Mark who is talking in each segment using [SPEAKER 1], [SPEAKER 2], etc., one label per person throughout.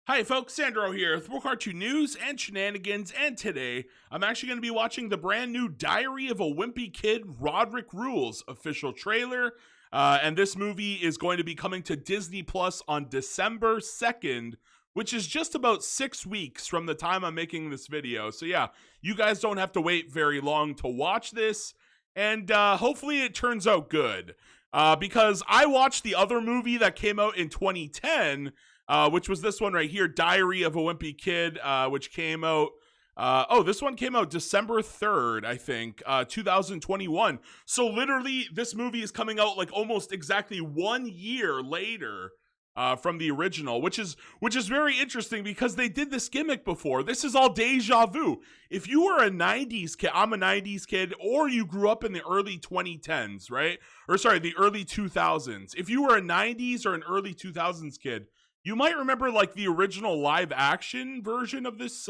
[SPEAKER 1] Hi folks, Sandro here with more cartoon news and shenanigans, and today I'm actually going to be watching the brand new Diary of a Wimpy Kid Rodrick Rules official trailer, and this movie is going to be coming to Disney Plus on December 2nd, which is just about 6 weeks from the time I'm making this video. So yeah, you guys don't have to wait very long to watch this, and hopefully it turns out good, because I watched the other movie that came out in 2010, which was this one right here, Diary of a Wimpy Kid, which came out, this one came out December 3rd, I think, 2021. So literally, this movie is coming out like almost exactly 1 year later from the original, which is very interesting because they did this gimmick before. This is all deja vu. If you were a 90s kid, I'm a 90s kid, or you grew up in the early 2010s, right? Or sorry, the early 2000s. If you were a 90s or an early 2000s kid, you might remember like the original live action version of this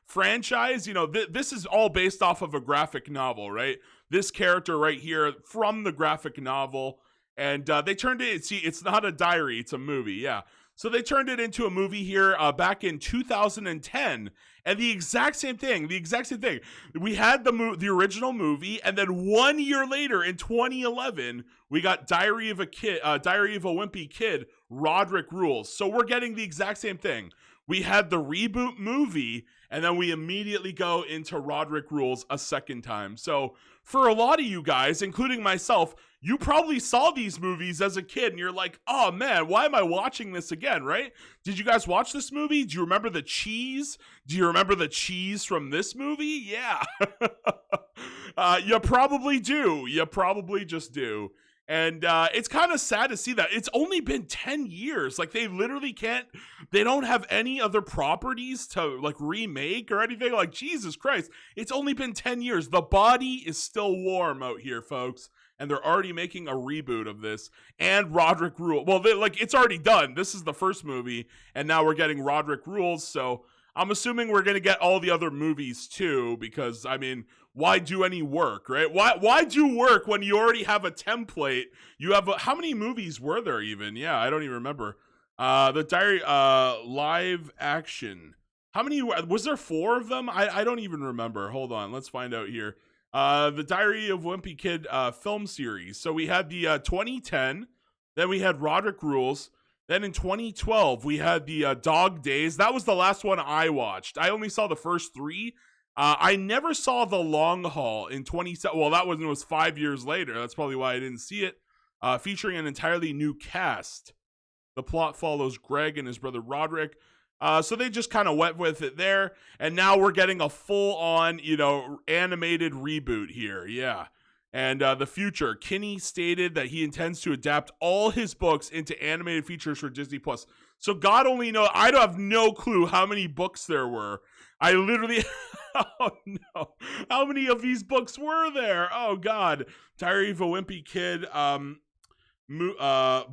[SPEAKER 1] franchise. You know, this is all based off of a graphic novel, right? This character right here from the graphic novel. And they turned it, see, it's not a diary, it's a movie, yeah. So they turned it into a movie here back in 2010. And the exact same thing. We had the original movie, and then 1 year later in 2011, we got Diary of a Wimpy Kid, Rodrick Rules. So we're getting the exact same thing. We had the reboot movie, and then we immediately go into Rodrick Rules a second time. So for a lot of you guys, including myself, you probably saw these movies as a kid and you're like, oh man, why am I watching this again, right? Did you guys watch this movie? Do you remember the cheese? Do you remember the cheese from this movie? Yeah. You probably do. You probably just do. And it's kind of sad to see that. It's only been 10 years. Like, they don't have any other properties to, like, remake or anything. Like, Jesus Christ. It's only been 10 years. The body is still warm out here, folks. And they're already making a reboot of this. And Rodrick Rules. Well, it's already done. This is the first movie. And now we're getting Rodrick Rules. So I'm assuming we're going to get all the other movies, too. Because, I mean, why do any work, right? Why do work when you already have a template? You have how many movies were there even? Yeah, I don't even remember. The Diary live action. How many was there? 4 of them? I don't even remember. Hold on, let's find out here. The Diary of Wimpy Kid film series. So we had the 2010, then we had Rodrick Rules. Then in 2012, we had the Dog Days. That was the last one I watched. I only saw the first 3. I never saw The Long Haul in 2017. Well, that was 5 years later. That's probably why I didn't see it. Featuring an entirely new cast. The plot follows Greg and his brother Rodrick. So they just kind of went with it there. And now we're getting a full-on, animated reboot here. Yeah. And the future. Kinney stated that he intends to adapt all his books into animated features for Disney Plus. So God only knows. I don't have no clue how many books there were. I literally, oh no, how many of these books were there? Oh God, Diary of a Wimpy Kid,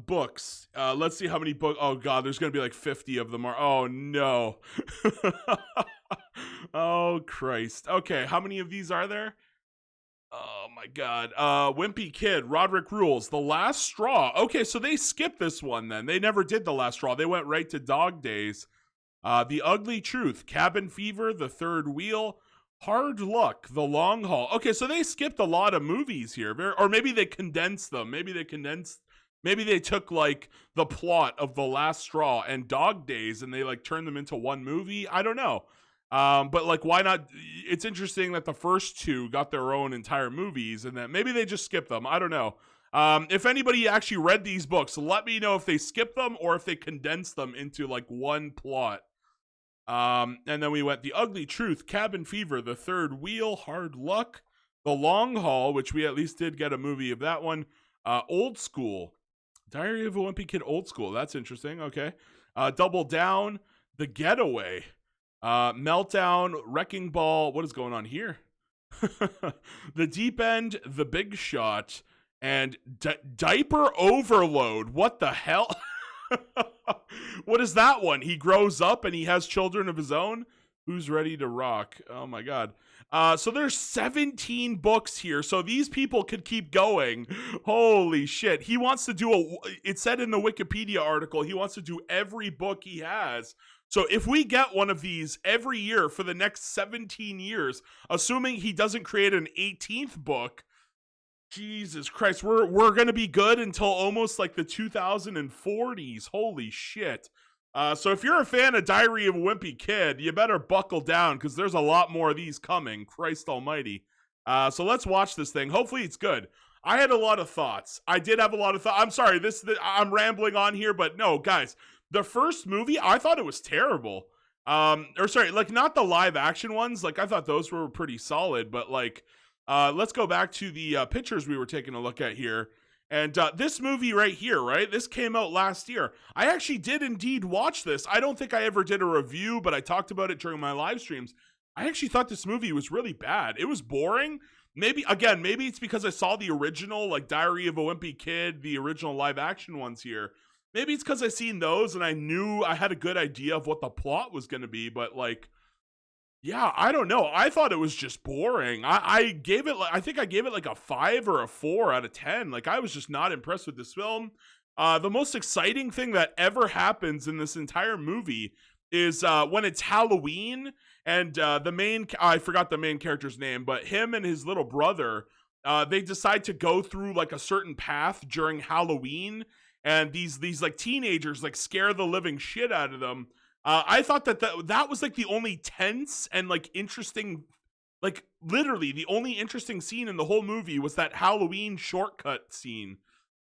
[SPEAKER 1] books. Let's see how many books. Oh God, there's gonna be like 50 of them. Oh no. Oh Christ. Okay, how many of these are there? Oh my God. Wimpy Kid, Rodrick Rules, The Last Straw. Okay, so they skipped this one then. They never did The Last Straw. They went right to Dog Days. The Ugly Truth, Cabin Fever, The Third Wheel, Hard Luck, The Long Haul. Okay, so they skipped a lot of movies here. Or maybe they condensed them. Maybe they took like the plot of The Last Straw and Dog Days and they like turned them into one movie. I don't know. But like, why not? It's interesting that the first 2 got their own entire movies and that maybe they just skipped them. I don't know. If anybody actually read these books, let me know if they skipped them or if they condensed them into like one plot. And then we went The Ugly Truth, Cabin Fever, The Third Wheel, Hard Luck, The Long Haul, which we at least did get a movie of that one. Old School, Diary of a Wimpy Kid, Old School. That's interesting. Okay. Double Down, The Getaway, Meltdown, Wrecking Ball. What is going on here? The Deep End, The Big Shot, and Diaper Overload. What the hell? What is that one? He grows up and he has children of his own? Who's ready to rock? Oh my God. So there's 17 books here. So these people could keep going. Holy shit. He wants to do it said in the Wikipedia article, he wants to do every book he has. So if we get one of these every year for the next 17 years, assuming he doesn't create an 18th book, Jesus Christ, we're gonna be good until almost like the 2040s. Holy shit. So if you're a fan of Diary of a Wimpy Kid, you better buckle down because there's a lot more of these coming. Christ almighty. So let's watch this thing. Hopefully it's good. I had a lot of thoughts. I did have a lot of thoughts. I'm sorry, I'm rambling on here, but no, guys. The first movie, I thought it was terrible. Or sorry, like not the live action ones. Like I thought those were pretty solid, but like, let's go back to the pictures we were taking a look at here. And this movie right here, right? This came out last year. I actually did indeed watch this. I don't think I ever did a review, but I talked about it during my live streams. I actually thought this movie was really bad. It was boring. Maybe it's because I saw the original, like Diary of a Wimpy Kid, the original live action ones here. Maybe it's because I seen those and I knew I had a good idea of what the plot was going to be, but like, yeah, I don't know. I thought it was just boring. I think I gave it like a 5 or a 4 out of 10. Like I was just not impressed with this film. The most exciting thing that ever happens in this entire movie is when it's Halloween and I forgot the main character's name, but him and his little brother, they decide to go through like a certain path during Halloween, and these like teenagers like scare the living shit out of them. I thought that was like the only tense and like interesting, like literally the only interesting scene in the whole movie was that Halloween shortcut scene.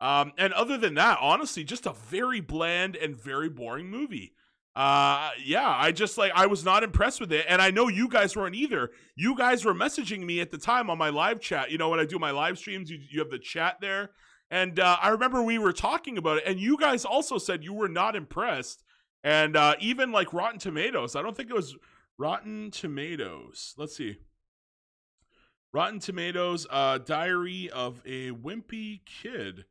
[SPEAKER 1] And other than that, honestly, just a very bland and very boring movie. Yeah, I was not impressed with it, and I know you guys weren't either. You guys were messaging me at the time on my live chat. You know, when I do my live streams, you have the chat there, and I remember we were talking about it, and you guys also said you were not impressed, and even like Rotten Tomatoes. I don't think it was Rotten Tomatoes. Let's see. Rotten Tomatoes, Diary of a Wimpy Kid.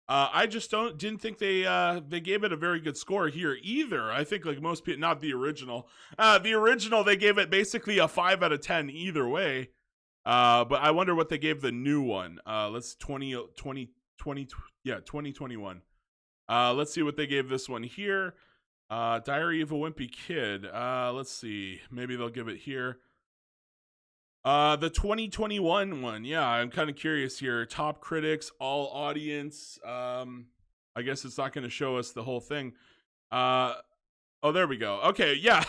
[SPEAKER 1] I just didn't think they gave it a very good score here either. I think like most people, not the original. The original, they gave it basically a 5 out of 10 either way. But I wonder what they gave the new one. Let's 2021. Let's see what they gave this one here. Diary of a Wimpy Kid. Let's see. Maybe they'll give it here. The 2021 one, yeah, I'm kind of curious here. Top critics, all audience. I guess it's not going to show us the whole thing. Oh, there we go. Okay, yeah.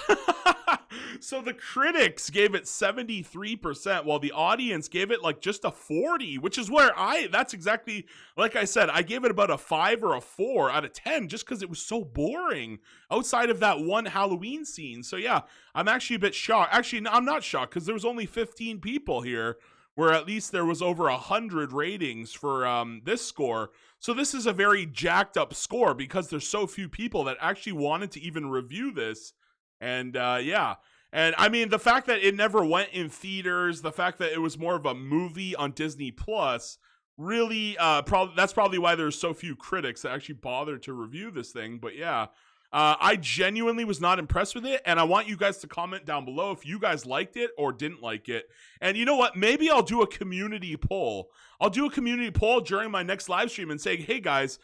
[SPEAKER 1] So the critics gave it 73%, while the audience gave it like just a 40, which is where that's exactly, like I said, I gave it about a 5 or a 4 out of 10 just because it was so boring outside of that one Halloween scene. So yeah, I'm actually a bit shocked. Actually, I'm not shocked because there was only 15 people here, where at least there was over 100 ratings for this score. So this is a very jacked up score because there's so few people that actually wanted to even review this. And yeah. And I mean, the fact that it never went in theaters, the fact that it was more of a movie on Disney Plus, really, that's probably why there's so few critics that actually bothered to review this thing. But yeah, I genuinely was not impressed with it. And I want you guys to comment down below if you guys liked it or didn't like it. And you know what? Maybe I'll do a community poll. I'll do a community poll during my next live stream and say, hey guys,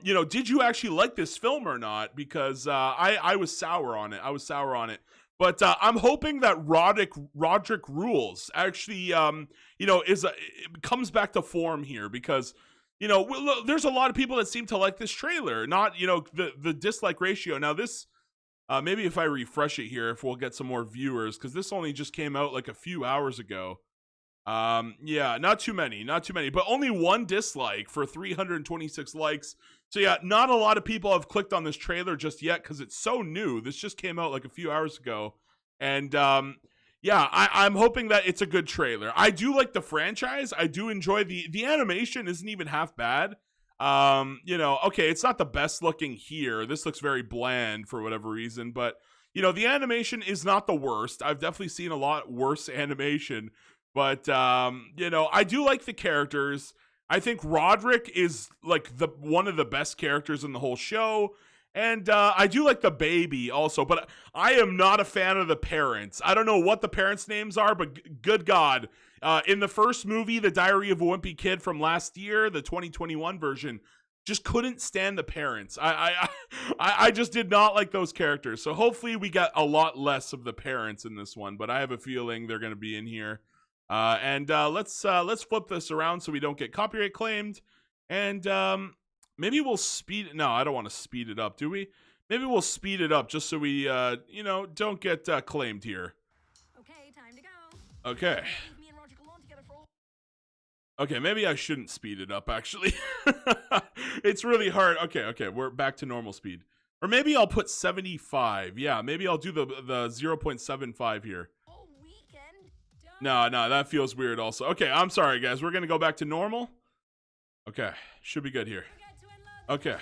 [SPEAKER 1] you know, did you actually like this film or not? Because I was sour on it. But I'm hoping that Rodrick Rules actually, you know, it comes back to form here because, you know, there's a lot of people that seem to like this trailer, not, you know, the dislike ratio. Now this, maybe if I refresh it here, if we'll get some more viewers, because this only just came out like a few hours ago. Yeah, not too many, but only 1 dislike for 326 likes. So yeah, not a lot of people have clicked on this trailer just yet because it's so new. This just came out like a few hours ago. And yeah, I'm hoping that it's a good trailer. I do like the franchise. I do enjoy the animation isn't even half bad. You know, okay, it's not the best looking here. This looks very bland for whatever reason, but you know, the animation is not the worst. I've definitely seen a lot worse animation. But, you know, I do like the characters. I think Rodrick is, like, one of the best characters in the whole show. And I do like the baby also. But I am not a fan of the parents. I don't know what the parents' names are, but good God. In the first movie, The Diary of a Wimpy Kid from last year, the 2021 version, just couldn't stand the parents. I just did not like those characters. So hopefully we got a lot less of the parents in this one, but I have a feeling they're going to be in here. Let's flip this around so we don't get copyright claimed. And maybe we'll speed. No, I don't want to speed it up, do we? Maybe we'll speed it up just so we, don't get claimed here.
[SPEAKER 2] Okay, time to go.
[SPEAKER 1] Okay. Okay, maybe I shouldn't speed it up, actually. It's really hard. Okay, we're back to normal speed. Or maybe I'll put 75. Yeah, maybe I'll do the 0.75 here. No, that feels weird also. Okay, I'm sorry, guys. We're going to go back to normal. Okay, should be good here. Okay.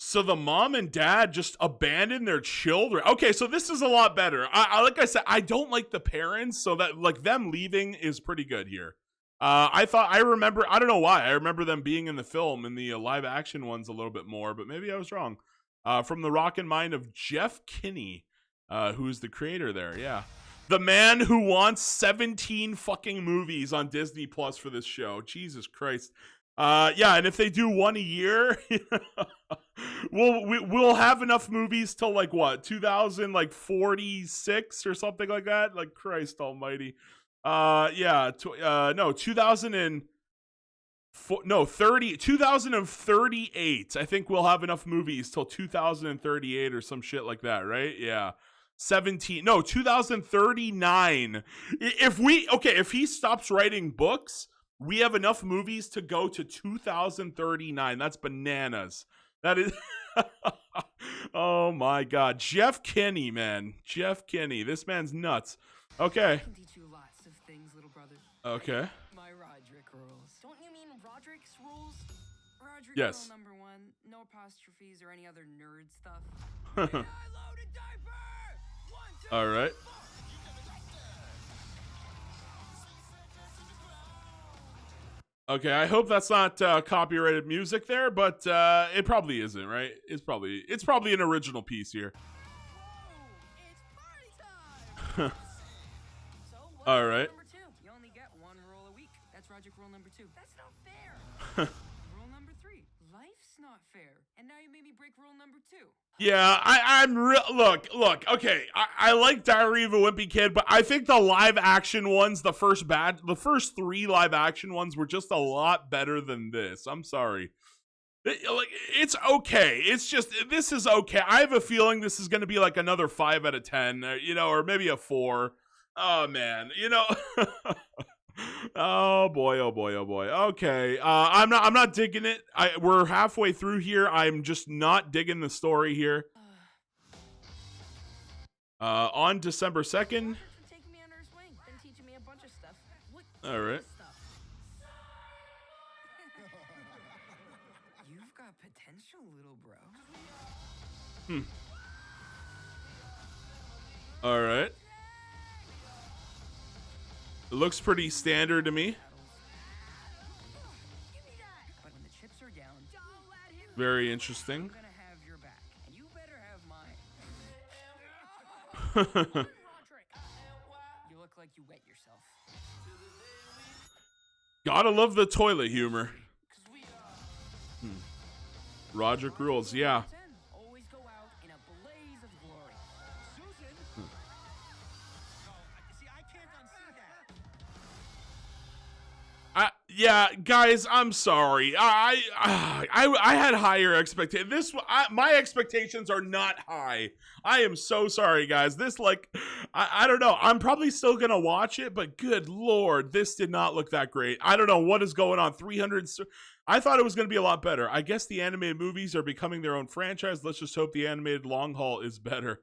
[SPEAKER 1] So the mom and dad just abandoned their children. Okay, so this is a lot better. Like I said, I don't like the parents, so that like them leaving is pretty good here. I don't know why. I remember them being in the film, in the live action ones a little bit more, but maybe I was wrong. From the rockin' mind of Jeff Kinney, who's the creator there, yeah. The man who wants 17 fucking movies on Disney Plus for this show. Jesus Christ. Yeah, and if they do one a year, we'll have enough movies till like what, 2046 or something like that. Like Christ Almighty. 2038. I think we'll have enough movies till 2038 or some shit like that, right? Yeah. 2039. If he stops writing books, we have enough movies to go to 2039. That's bananas. That is... Oh my God. Jeff Kinney, man. Jeff Kinney. This man's nuts. Okay.
[SPEAKER 3] I can teach you lots of things, little brother.
[SPEAKER 1] Okay.
[SPEAKER 3] My Rodrick Rules. Don't you mean Rodrick's Rules? Rodrick
[SPEAKER 1] Yes.
[SPEAKER 3] Rule number 1. No apostrophes or any other nerd stuff.
[SPEAKER 1] All right. Okay, I hope that's not copyrighted music there, but it probably isn't, right? It's probably an original piece here.
[SPEAKER 3] Whoa, it's party time.
[SPEAKER 1] All right.
[SPEAKER 3] Number 2. You only get one rule a week. That's Rodrick Rule number 2. That's not fair. Rule number 3. Life's not fair. And now you made me break rule number 2.
[SPEAKER 1] Yeah, I'm real. Look. Okay, I like Diary of a Wimpy Kid, but I think the live action ones, the first 3 live action ones, were just a lot better than this. I'm sorry. It's okay. It's just, this is okay. I have a feeling this is going to be like another 5 out of 10, or maybe a 4. Oh man, Oh boy. Okay. I'm not digging it. We're halfway through here. I'm just not digging the story here. On December 2nd. All right.
[SPEAKER 3] You've got potential, little bro.
[SPEAKER 1] All right. It looks pretty standard to me.
[SPEAKER 3] But when the chips are down,
[SPEAKER 1] Very interesting.
[SPEAKER 3] I'm gonna have your back, and you better have mine. You look like you wet yourself.
[SPEAKER 1] Gotta love the toilet humor. Rodrick Rules, yeah.
[SPEAKER 3] Always go out in a blaze of glory. Susan. See, I can't unsee that.
[SPEAKER 1] Yeah, guys, I'm sorry. I had higher expectations. My expectations are not high. I am so sorry, guys. This, I don't know. I'm probably still gonna watch it, but good lord, this did not look that great. I don't know what is going on. 300. I thought it was gonna be a lot better. I guess the animated movies are becoming their own franchise. Let's just hope the animated long haul is better.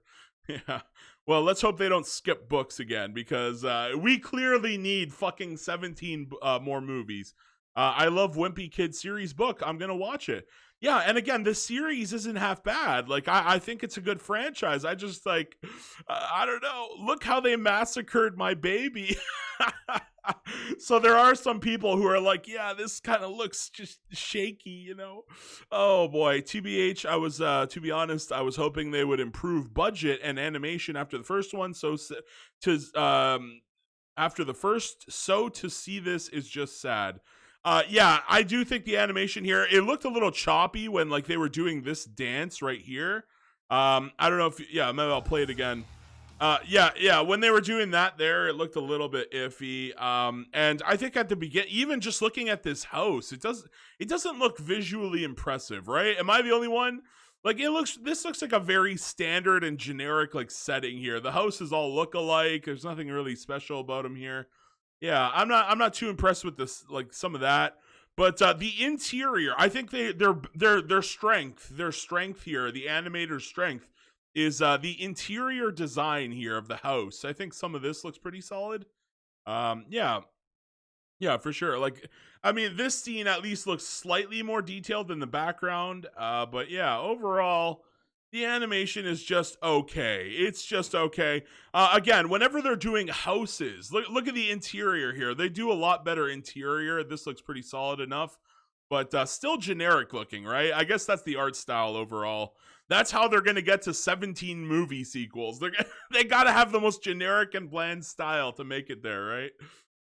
[SPEAKER 1] Yeah. Well, let's hope they don't skip books again, because we clearly need fucking 17 more movies. I love Wimpy Kid series book. I'm going to watch it. Yeah, and again, this series isn't half bad. I think it's a good franchise. I just, I don't know. Look how they massacred my baby. So there are some people who are like, yeah, this kind of looks just shaky, Oh boy, TBH, to be honest, I was hoping they would improve budget and animation after the first one. After the first, so to see this is just sad. Yeah, I do think the animation here, it looked a little choppy when like they were doing this dance right here. I don't know if, yeah, maybe I'll play it again. Yeah, when they were doing that there, it looked a little bit iffy. And I think at the beginning, even just looking at this house, it doesn't look visually impressive, right? Am I the only one? Like this looks like a very standard and generic like setting here. The houses all look alike. There's nothing really special about them here. Yeah, I'm not too impressed with this, like some of that. But the interior, I think their strength here, the animator's strength is the interior design here of the house. I think some of this looks pretty solid. Yeah, for sure. Like, I mean, this scene at least looks slightly more detailed than the background. But yeah, overall, the animation is just okay. It's just okay. Again, whenever they're doing houses, look at the interior here. They do a lot better interior. This looks pretty solid enough, but still generic looking, right? I guess that's the art style overall. That's how they're going to get to 17 movie sequels. They got to have the most generic and bland style to make it there, right?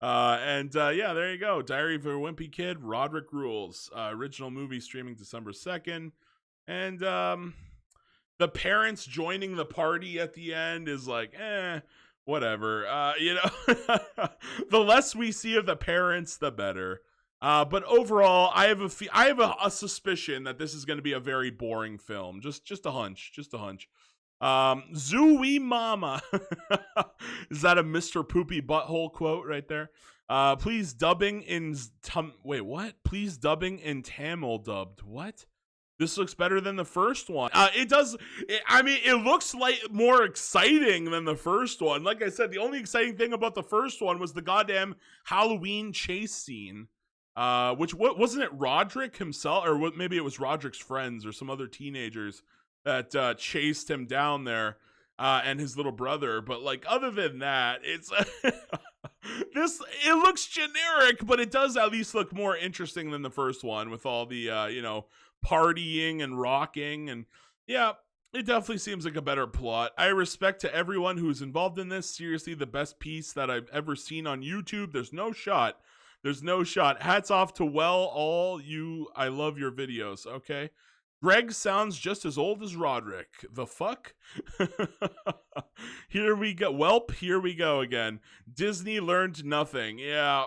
[SPEAKER 1] Yeah, there you go. Diary of a Wimpy Kid, Rodrick Rules. Original movie streaming December 2nd. And the parents joining the party at the end is like, whatever. The less we see of the parents, the better. But overall, I have a suspicion that this is going to be a very boring film. Just a hunch. Zooey Mama. Is that a Mr. Poopy Butthole quote right there? Please dubbing in Please dubbing in Tamil dubbed. What? This looks better than the first one. It does. It looks like more exciting than the first one. Like I said, the only exciting thing about the first one was the goddamn Halloween chase scene. Which wasn't it Rodrick himself, or maybe it was Rodrick's friends or some other teenagers that chased him down there, and his little brother. But like, other than that, it's it looks generic, but it does at least look more interesting than the first one with all the partying and rocking. And yeah, it definitely seems like a better plot. I respect to everyone who's involved in this. Seriously, the best piece that I've ever seen on YouTube. There's no shot. Hats off to all you. I love your videos. Okay. Greg sounds just as old as Rodrick. The fuck? Here we go. Welp, here we go again. Disney learned nothing. Yeah.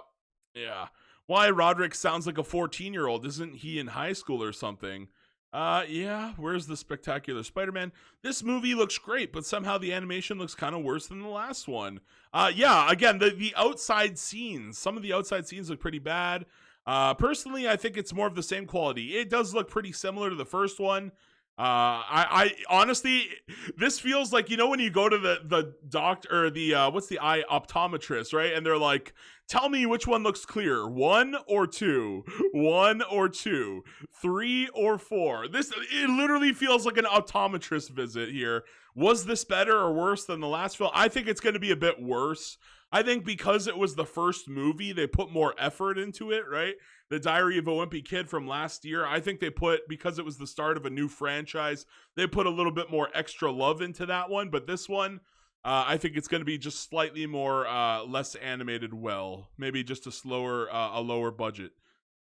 [SPEAKER 1] Why Rodrick sounds like a 14-year-old? Isn't he in high school or something? Yeah, where's the spectacular Spider-Man? This movie looks great, but somehow the animation looks kind of worse than the last one. Yeah, again, the outside scenes. Some of the outside scenes look pretty bad. Personally, I think it's more of the same quality. It does look pretty similar to the first one. I honestly, this feels like, when you go to the doctor, or the what's the eye optometrist, right? And they're like, tell me which one looks clear, 1 or 2, 1 or 2, 3 or 4. It literally feels like an optometrist visit here. Was this better or worse than the last film? I think it's going to be a bit worse. I think because it was the first movie, they put more effort into it, right? The Diary of a Wimpy Kid from last year, I think because it was the start of a new franchise, they put a little bit more extra love into that one. But this one, I think it's going to be just slightly more, less animated well. Maybe just a lower budget.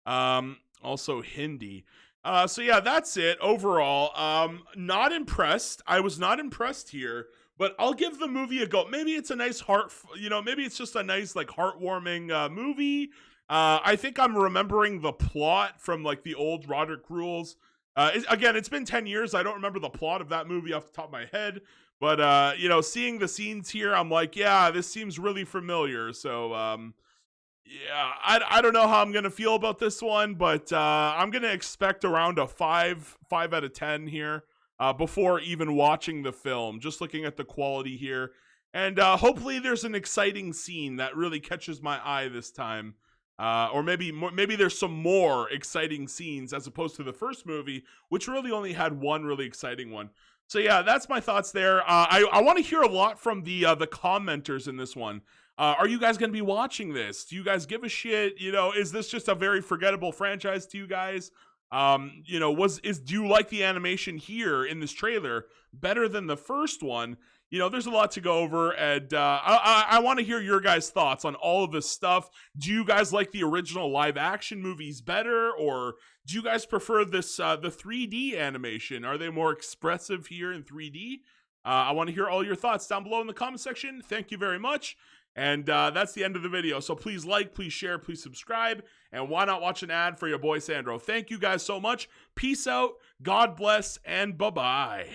[SPEAKER 1] Also Hindi. So yeah, that's it overall. Not impressed. I was not impressed here. But I'll give the movie a go. Maybe it's a nice maybe it's just a nice, like, heartwarming movie. I think I'm remembering the plot from, like, the old Rodrick Rules. Again, it's been 10 years. I don't remember the plot of that movie off the top of my head. But, seeing the scenes here, I'm like, yeah, this seems really familiar. So, yeah, I don't know how I'm going to feel about this one. But I'm going to expect around a 5 out of 10 here. Before even watching the film, just looking at the quality here. And hopefully there's an exciting scene that really catches my eye this time. Or maybe there's some more exciting scenes as opposed to the first movie, which really only had one really exciting one. So yeah, that's my thoughts there. I want to hear a lot from the commenters in this one. Are you guys going to be watching this? Do you guys give a shit? Is this just a very forgettable franchise to you guys? You know, do you like the animation here in this trailer better than the first one? You know, there's a lot to go over, and I want to hear your guys' thoughts on all of this stuff. Do you guys like the original live action movies better, or do you guys prefer this the 3D animation? Are they more expressive here in 3D? I want to hear all your thoughts down below in the comment section. Thank you very much. And that's the end of the video. So please like, please share, please subscribe. And why not watch an ad for your boy Sandro? Thank you guys so much. Peace out. God bless, and bye-bye.